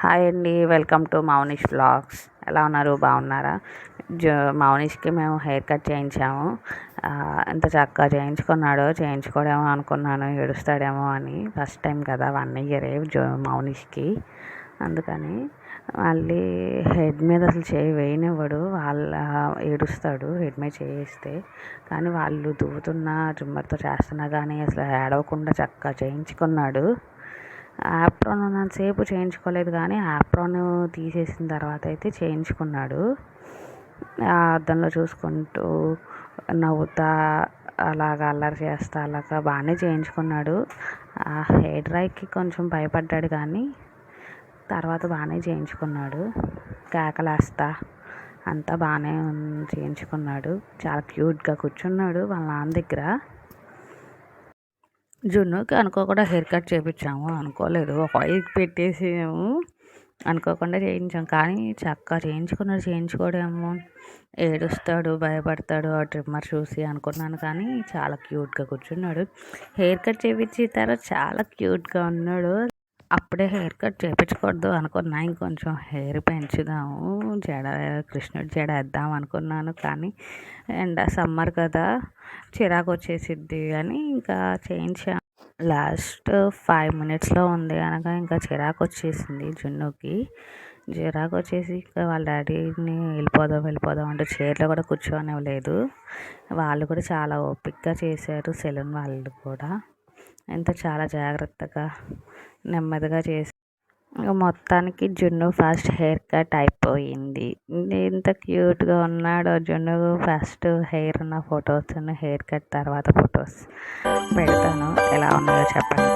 Hi అండి, welcome to Mounish vlogs. ఎలా ఉన్నారు, బాగున్నారా? మౌనిష్కి మేము హెయిర్ కట్ చేయించాము. ఎంత చక్కగా చేయించుకున్నాడో. చేయించుకోడేమో అనుకున్నాను, ఏడుస్తాడేమో అని. ఫస్ట్ టైం కదా, 1 ఇయర్ మౌనిష్కి. అందుకని మళ్ళీ హెడ్ మీద అసలు చేయి వేయనివ్వడు. ఏడుస్తాడు హెడ్ మీద చేయిస్తే. కానీ వాళ్ళు దువ్వుతున్నా ట్రిమ్మర్తో చేస్తున్నా కానీ అసలు ఏడవకుండా చక్కగా చేయించుకున్నాడు. యాప్రాన్ ఉన్నంతసేపు చేయించుకోలేదు, కానీ యాప్రాన్ తీసేసిన తర్వాత అయితే చేయించుకున్నాడు. అద్దంలో చూసుకుంటూ నవ్వుతా అలాగా అల్లరి చేస్తా అలాగా బాగానే చేయించుకున్నాడు. హెయిర్ డ్రైకి కొంచెం భయపడ్డాడు, కానీ తర్వాత బాగానే చేయించుకున్నాడు. కేకలేస్తా అంతా బాగానే చేయించుకున్నాడు. చాలా క్యూట్గా కూర్చున్నాడు వాళ్ళ నాన్న దగ్గర. జున్నుకి అనుకోకుండా హెయిర్ కట్ చేయించాము. అనుకోలేదు, ఆయిల్ పెట్టేసాము, అనుకోకుండా చేయించాం. కానీ చక్కగా చేయించుకోడేమో, ఏడుస్తాడు, భయపడతాడు ఆ ట్రిమ్మర్ చూసి అనుకున్నాను. కానీ చాలా క్యూట్గా కూర్చున్నాడు. హెయిర్ కట్ చేయించిన తర్వాత చాలా క్యూట్గా ఉన్నాడు. అప్పుడే హెయిర్ కట్ చేయించకూడదు అనుకున్నా, ఇంకొంచెం హెయిర్ పెంచుదాము, కృష్ణుడి జడ వేద్దాం అనుకున్నాను. కానీ సమ్మర్ కదా, చిరాకు వచ్చేసిద్ది అని ఇంకా చేయించాను. లాస్ట్ 5 minutesలో ఉంది అనగా ఇంకా చిరాకు వచ్చేసింది జున్నుకి. చిరాకు వచ్చేసి ఇంకా వాళ్ళ డాడీని వెళ్ళిపోదాం అంటే చైర్లో కూడా కూర్చోనివ్వలేదు. వాళ్ళు కూడా చాలా ఓపికగా చేశారు, సెలూన్ వాళ్ళు కూడా. చాలా జాగ్రత్తగా నెమ్మదిగా చేసి మొత్తానికి జున్ను ఫస్ట్ హెయిర్ కట్ అయిపోయింది. ఎంత క్యూట్గా ఉన్నాడో జున్ను. ఫస్ట్ హెయిర్ ఉన్న ఫొటోస్, హెయిర్ కట్ తర్వాత ఫొటోస్ పెడతాను, ఎలా ఉన్నాయో చెప్పండి.